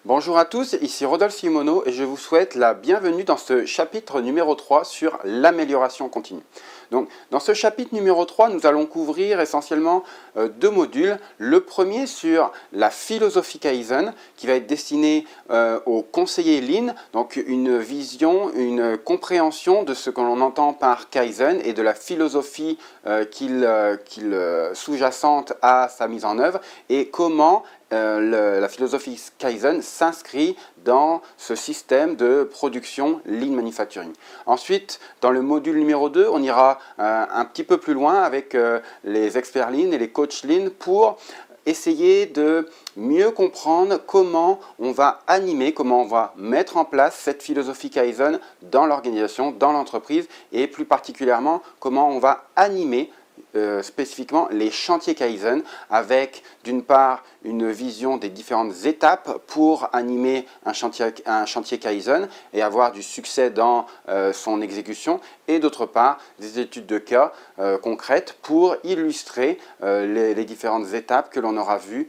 Bonjour à tous, ici Rodolphe Simoneau et je vous souhaite la bienvenue dans ce chapitre numéro 3 sur l'amélioration continue. Donc, dans ce chapitre numéro 3, nous allons couvrir essentiellement deux modules. Le premier sur la philosophie Kaizen qui va être destiné aux conseillers Lean, donc une vision, une compréhension de ce que l'on entend par Kaizen et de la philosophie sous-jacente à sa mise en œuvre et comment la philosophie Kaizen s'inscrit dans ce système de production Lean Manufacturing. Ensuite, dans le module numéro 2, on ira un petit peu plus loin avec les experts Lean et les coachs Lean pour essayer de mieux comprendre comment on va animer, comment on va mettre en place cette philosophie Kaizen dans l'organisation, dans l'entreprise et plus particulièrement comment on va animer spécifiquement les chantiers Kaizen avec d'une part une vision des différentes étapes pour animer un chantier Kaizen et avoir du succès dans son exécution et d'autre part des études de cas concrètes pour illustrer les différentes étapes que l'on aura vues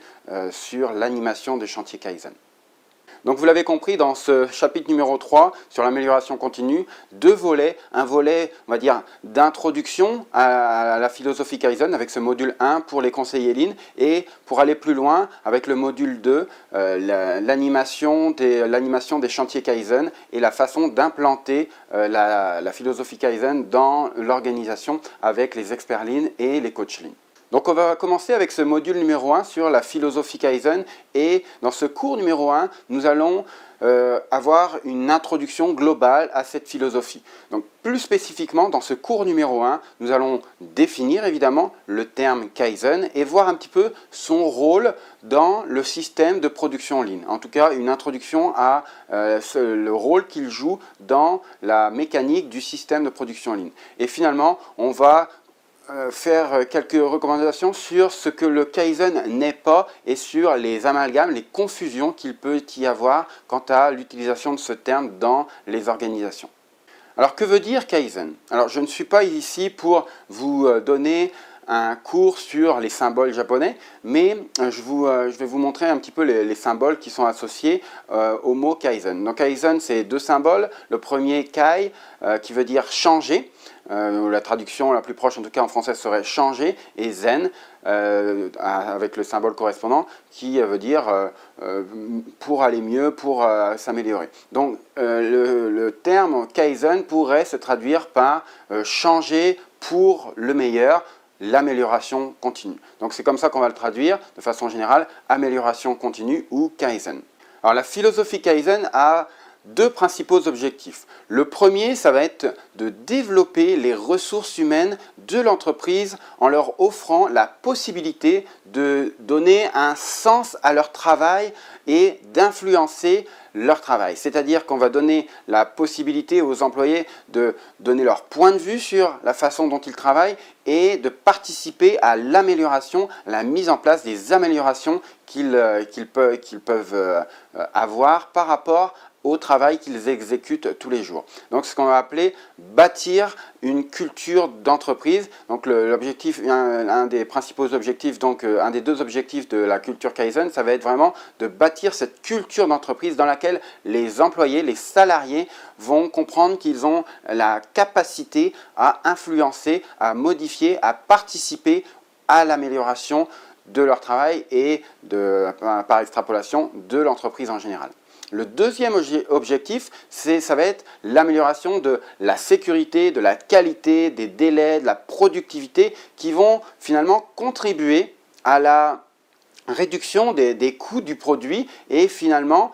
sur l'animation des chantiers Kaizen. Donc vous l'avez compris, dans ce chapitre numéro 3 sur l'amélioration continue, deux volets, un volet on va dire d'introduction à la philosophie Kaizen avec ce module 1 pour les conseillers Lean et pour aller plus loin avec le module 2, l'animation des chantiers Kaizen et la façon d'implanter la philosophie Kaizen dans l'organisation avec les experts Lean et les coachs Lean. Donc on va commencer avec ce module numéro 1 sur la philosophie Kaizen et dans ce cours numéro 1, nous allons avoir une introduction globale à cette philosophie. Donc plus spécifiquement, dans ce cours numéro 1, nous allons définir évidemment le terme Kaizen et voir un petit peu son rôle dans le système de production Lean. En tout cas, une introduction à le rôle qu'il joue dans la mécanique du système de production Lean. Et finalement, on va faire quelques recommandations sur ce que le Kaizen n'est pas et sur les amalgames, les confusions qu'il peut y avoir quant à l'utilisation de ce terme dans les organisations. Alors que veut dire Kaizen? Alors je ne suis pas ici pour vous donner un cours sur les symboles japonais, mais je vais vous montrer un petit peu les symboles qui sont associés au mot Kaizen. Donc Kaizen, c'est deux symboles. Le premier, Kai, qui veut dire changer. La traduction la plus proche, en tout cas en français, serait changer, et Zen, avec le symbole correspondant, qui veut dire pour aller mieux, pour s'améliorer. Donc le terme Kaizen pourrait se traduire par changer pour le meilleur, l'amélioration continue. Donc c'est comme ça qu'on va le traduire de façon générale, amélioration continue ou Kaizen. Alors la philosophie Kaizen a deux principaux objectifs. Le premier, ça va être de développer les ressources humaines de l'entreprise en leur offrant la possibilité de donner un sens à leur travail et d'influencer leur travail. C'est-à-dire qu'on va donner la possibilité aux employés de donner leur point de vue sur la façon dont ils travaillent et de participer à l'amélioration, à la mise en place des améliorations qu'ils peuvent avoir par rapport au travail qu'ils exécutent tous les jours. Donc ce qu'on va appeler bâtir une culture d'entreprise. Donc l'objectif, un des principaux objectifs, donc un des deux objectifs de la culture Kaizen, ça va être vraiment de bâtir cette culture d'entreprise dans laquelle les employés, les salariés vont comprendre qu'ils ont la capacité à influencer, à modifier, à participer à l'amélioration de leur travail et par extrapolation de l'entreprise en général. Le deuxième objectif, ça va être l'amélioration de la sécurité, de la qualité, des délais, de la productivité qui vont finalement contribuer à la réduction des coûts du produit et finalement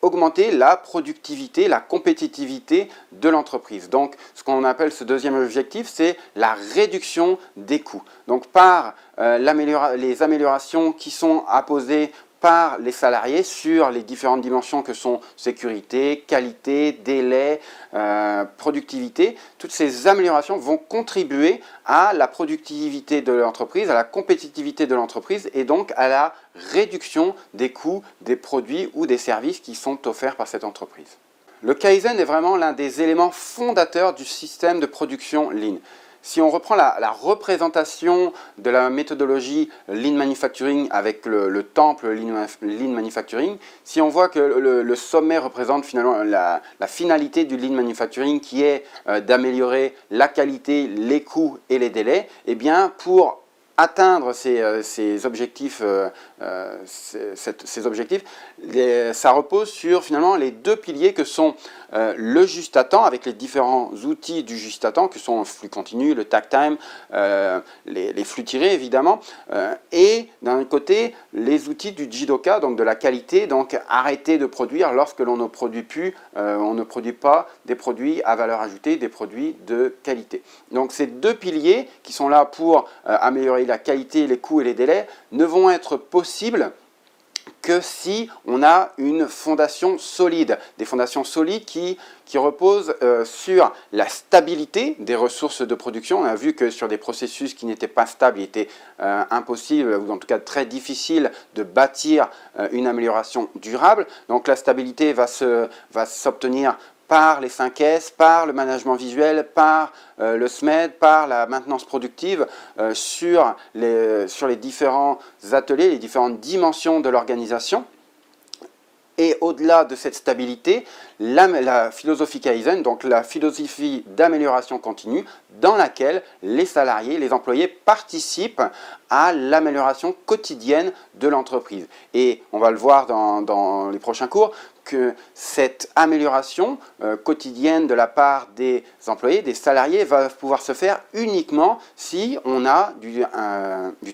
augmenter la productivité, la compétitivité de l'entreprise. Donc, ce qu'on appelle ce deuxième objectif, c'est la réduction des coûts. Donc, par les améliorations qui sont apposées par les salariés sur les différentes dimensions que sont sécurité, qualité, délai, productivité. Toutes ces améliorations vont contribuer à la productivité de l'entreprise, à la compétitivité de l'entreprise et donc à la réduction des coûts des produits ou des services qui sont offerts par cette entreprise. Le Kaizen est vraiment l'un des éléments fondateurs du système de production Lean. si on reprend la représentation de la méthodologie Lean Manufacturing avec le temple Lean Manufacturing, si on voit que le sommet représente finalement la finalité du Lean Manufacturing qui est d'améliorer la qualité, les coûts et les délais, eh bien pour atteindre ces objectifs, ça repose sur finalement les deux piliers que sont le juste à temps avec les différents outils du juste à temps que sont le flux continu, le takt time, les flux tirés évidemment, et d'un côté les outils du Jidoka, donc de la qualité, donc arrêter de produire lorsque l'on ne produit plus, on ne produit pas des produits à valeur ajoutée, des produits de qualité. Donc ces deux piliers qui sont là pour améliorer la qualité, les coûts et les délais ne vont être possibles que si on a une fondation solide, des fondations solides qui reposent sur la stabilité des ressources de production. On a vu que sur des processus qui n'étaient pas stables, il était impossible ou en tout cas très difficile de bâtir une amélioration durable. Donc la stabilité va s'obtenir par les 5 S, par le management visuel, par le SMED, par la maintenance productive sur les différents ateliers, les différentes dimensions de l'organisation. Et au-delà de cette stabilité, la philosophie Kaizen, donc la philosophie d'amélioration continue, dans laquelle les salariés, les employés participent à l'amélioration quotidienne de l'entreprise. Et on va le voir dans les prochains cours, que cette amélioration quotidienne de la part des employés, des salariés, va pouvoir se faire uniquement si on a du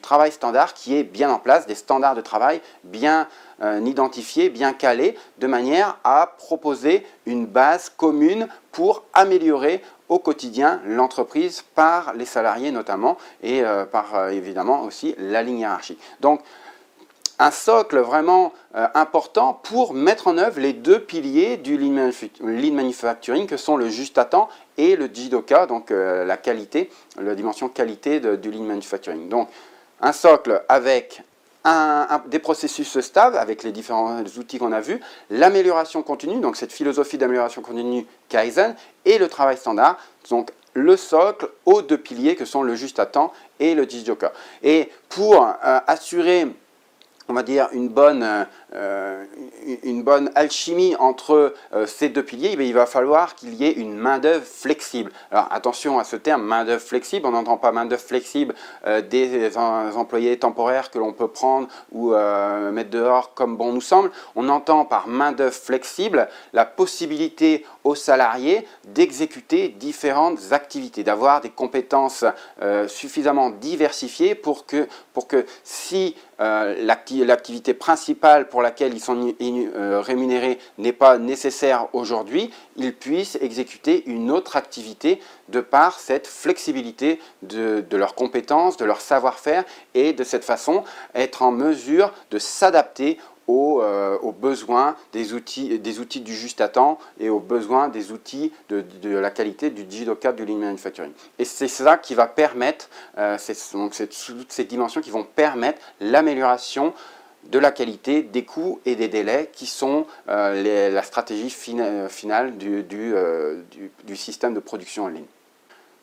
travail standard qui est bien en place, des standards de travail bien identifiés, bien calés, de manière à proposer une base commune pour améliorer au quotidien l'entreprise par les salariés notamment et par évidemment aussi la ligne hiérarchique. Donc, un socle vraiment important pour mettre en œuvre les deux piliers du Lean Manufacturing que sont le juste à temps et le Jidoka, donc la qualité, la dimension qualité du Lean Manufacturing. Donc un socle avec des processus stables avec les différents outils qu'on a vus, l'amélioration continue, donc cette philosophie d'amélioration continue Kaizen et le travail standard, donc le socle aux deux piliers que sont le juste à temps et le Jidoka. Et pour assurer, on va dire, une bonne alchimie entre ces deux piliers, il va falloir qu'il y ait une main-d'œuvre flexible. Alors attention à ce terme, main-d'œuvre flexible, on n'entend pas main-d'œuvre flexible des employés temporaires que l'on peut prendre ou mettre dehors comme bon nous semble. On entend par main-d'œuvre flexible la possibilité aux salariés d'exécuter différentes activités, d'avoir des compétences suffisamment diversifiées pour que si l'activité principale pour laquelle ils sont rémunérés n'est pas nécessaire aujourd'hui, ils puissent exécuter une autre activité de par cette flexibilité de leurs compétences, de leur savoir-faire et de cette façon être en mesure de s'adapter aux besoins des outils du juste à temps et aux besoins des outils de la qualité du Jidoka du Lean Manufacturing. Et c'est ça qui va permettre, toutes ces dimensions qui vont permettre l'amélioration de la qualité, des coûts et des délais qui sont la stratégie finale du système de production en ligne.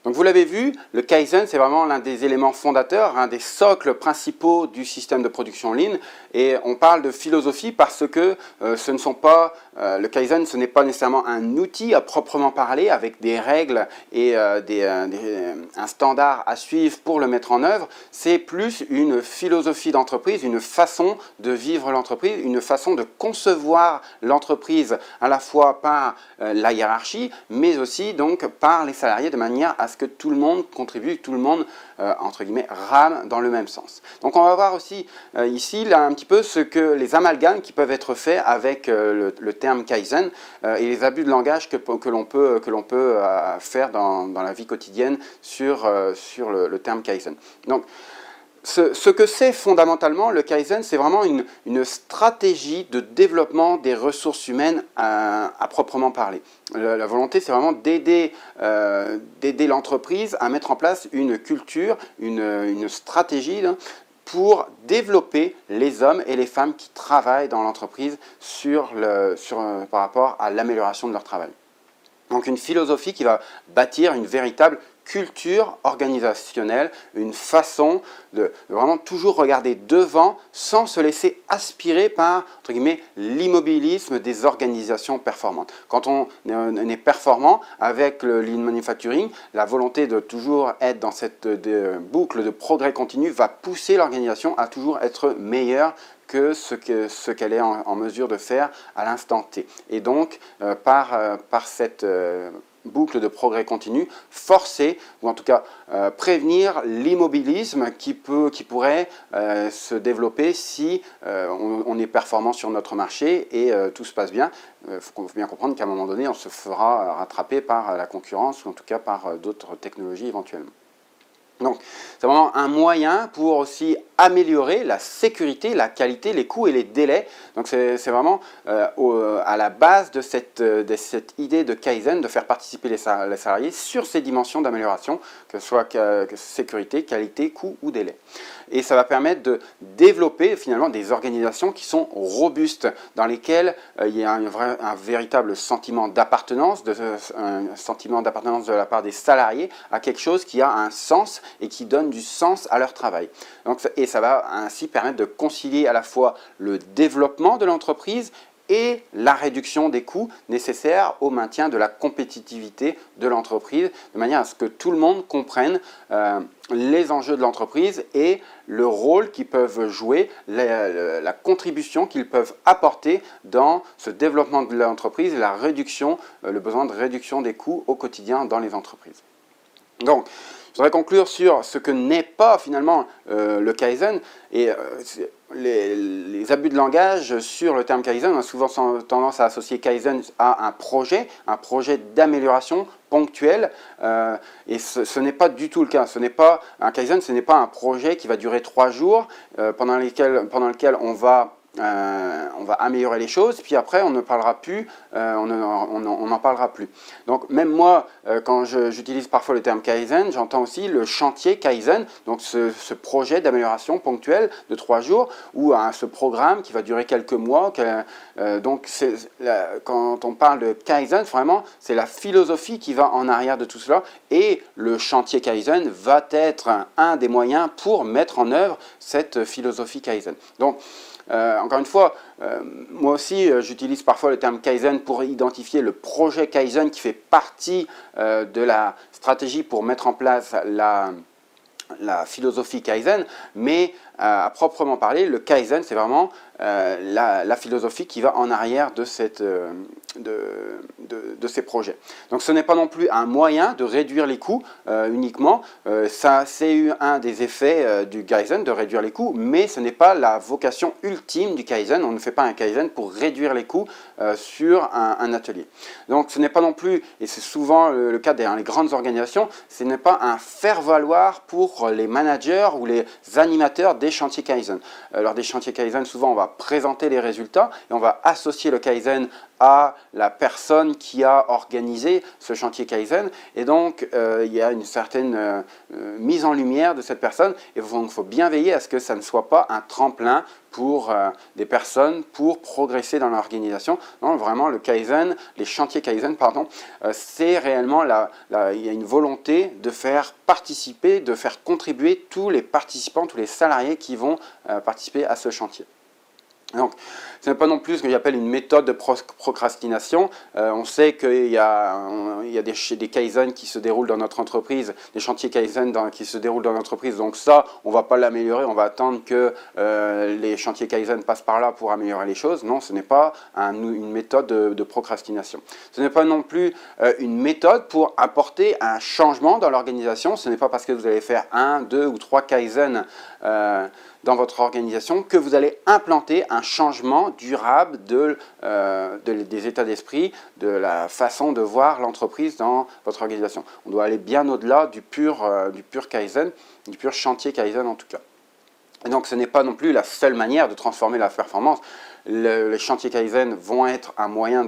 Donc vous l'avez vu, le Kaizen, c'est vraiment l'un des éléments fondateurs, un des socles principaux du système de production Lean. Et on parle de philosophie parce que ce ne sont pas, le Kaizen, ce n'est pas nécessairement un outil à proprement parler avec des règles et un standard à suivre pour le mettre en œuvre. C'est plus une philosophie d'entreprise, une façon de vivre l'entreprise, une façon de concevoir l'entreprise à la fois par la hiérarchie, mais aussi donc par les salariés de manière à ce que tout le monde contribue, que tout le monde, entre guillemets, rame dans le même sens. Donc on va voir aussi ici là, un petit peu ce que les amalgames qui peuvent être faits avec le terme Kaizen et les abus de langage que l'on peut faire dans la vie quotidienne sur le terme Kaizen. Donc, ce que c'est fondamentalement le Kaizen, c'est vraiment une stratégie de développement des ressources humaines à proprement parler. La volonté, c'est vraiment d'aider l'entreprise à mettre en place une culture, une stratégie pour développer les hommes et les femmes qui travaillent dans l'entreprise par rapport à l'amélioration de leur travail. Donc une philosophie qui va bâtir une véritable culture organisationnelle, une façon de vraiment toujours regarder devant sans se laisser aspirer par, entre guillemets, l'immobilisme des organisations performantes. Quand on est performant avec le Lean Manufacturing, la volonté de toujours être dans cette boucle de progrès continu va pousser l'organisation à toujours être meilleure que ce qu'elle est en mesure de faire à l'instant T. Et donc, par cette boucle de progrès continu, forcer, ou en tout cas prévenir l'immobilisme qui pourrait se développer si on est performant sur notre marché et tout se passe bien. Il faut bien comprendre qu'à un moment donné, on se fera rattraper par la concurrence, ou en tout cas par d'autres technologies éventuellement. Donc, c'est vraiment un moyen pour aussi améliorer la sécurité, la qualité, les coûts et les délais. Donc, c'est vraiment à la base de cette idée de Kaizen, de faire participer les salariés sur ces dimensions d'amélioration, que ce soit sécurité, qualité, coût ou délai. Et ça va permettre de développer finalement des organisations qui sont robustes, dans lesquelles il y a un véritable sentiment d'appartenance, un sentiment d'appartenance de la part des salariés à quelque chose qui a un sens et qui donne du sens à leur travail. Donc, et ça va ainsi permettre de concilier à la fois le développement de l'entreprise et la réduction des coûts nécessaires au maintien de la compétitivité de l'entreprise, de manière à ce que tout le monde comprenne les enjeux de l'entreprise et le rôle qu'ils peuvent jouer, la contribution qu'ils peuvent apporter dans ce développement de l'entreprise et la réduction, le besoin de réduction des coûts au quotidien dans les entreprises. Donc, je voudrais conclure sur ce que n'est pas finalement le Kaizen et les abus de langage sur le terme Kaizen. On a souvent tendance à associer Kaizen à un projet d'amélioration ponctuel et ce n'est pas du tout le cas. Un Kaizen, ce n'est pas un projet qui va durer 3 jours pendant lequel on va améliorer les choses, puis après on ne parlera plus, on n'en parlera plus. Donc même moi, quand j'utilise parfois le terme Kaizen, j'entends aussi le chantier Kaizen, donc ce projet d'amélioration ponctuelle de 3 jours, ou ce programme qui va durer quelques mois. Donc quand on parle de Kaizen, vraiment, c'est la philosophie qui va en arrière de tout cela, et le chantier Kaizen va être un des moyens pour mettre en œuvre cette philosophie Kaizen. Donc, encore une fois, moi aussi j'utilise parfois le terme Kaizen pour identifier le projet Kaizen qui fait partie de la stratégie pour mettre en place la philosophie Kaizen, mais à proprement parler, le Kaizen, c'est vraiment la philosophie qui va en arrière de ces projets. Donc ce n'est pas non plus un moyen de réduire les coûts uniquement, c'est un des effets du Kaizen, de réduire les coûts, mais ce n'est pas la vocation ultime du Kaizen. On ne fait pas un Kaizen pour réduire les coûts sur un atelier. Donc ce n'est pas non plus, et c'est souvent le cas dans les grandes organisations, ce n'est pas un faire-valoir pour les managers ou les animateurs des chantiers Kaizen. Lors des chantiers Kaizen, souvent on va présenter les résultats et on va associer le Kaizen à la personne qui a organisé ce chantier Kaizen, et donc il y a une certaine mise en lumière de cette personne, et donc il faut bien veiller à ce que ça ne soit pas un tremplin pour des personnes pour progresser dans l'organisation. Non, vraiment le Kaizen, les chantiers Kaizen, pardon, c'est réellement il y a une volonté de faire participer, de faire contribuer tous les participants, tous les salariés qui vont participer à ce chantier. Donc, ce n'est pas non plus ce que j'appelle une méthode de procrastination. On sait qu'il y a des Kaizen qui se déroulent dans notre entreprise, des chantiers Kaizen qui se déroulent dans l'entreprise. Donc ça, on ne va pas l'améliorer, on va attendre que les chantiers Kaizen passent par là pour améliorer les choses. Non, ce n'est pas une méthode de procrastination. Ce n'est pas non plus une méthode pour apporter un changement dans l'organisation. Ce n'est pas parce que vous allez faire 1, 2 ou 3 Kaizen dans votre organisation que vous allez implanter un changement durable des états d'esprit, de la façon de voir l'entreprise dans votre organisation. On doit aller bien au-delà du pur Kaizen, du pur chantier Kaizen en tout cas. Et donc ce n'est pas non plus la seule manière de transformer la performance. les chantiers Kaizen vont être un moyen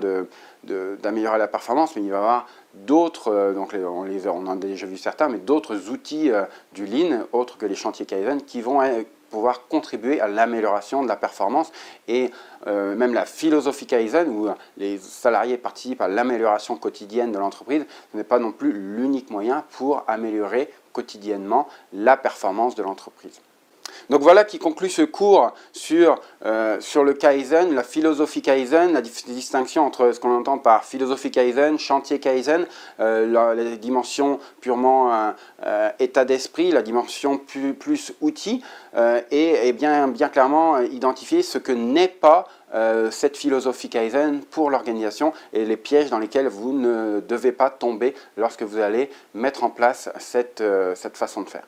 d'améliorer la performance, mais il va y avoir d'autres, donc on en a déjà vu certains, mais d'autres outils du Lean, autres que les chantiers Kaizen, qui vont pouvoir contribuer à l'amélioration de la performance et même la philosophie Kaizen où les salariés participent à l'amélioration quotidienne de l'entreprise, ce n'est pas non plus l'unique moyen pour améliorer quotidiennement la performance de l'entreprise. Donc voilà qui conclut ce cours sur le Kaizen, la philosophie Kaizen, la distinction entre ce qu'on entend par philosophie Kaizen, chantier Kaizen, la dimension purement état d'esprit, la dimension plus outil, et bien clairement identifier ce que n'est pas cette philosophie Kaizen pour l'organisation et les pièges dans lesquels vous ne devez pas tomber lorsque vous allez mettre en place cette façon de faire.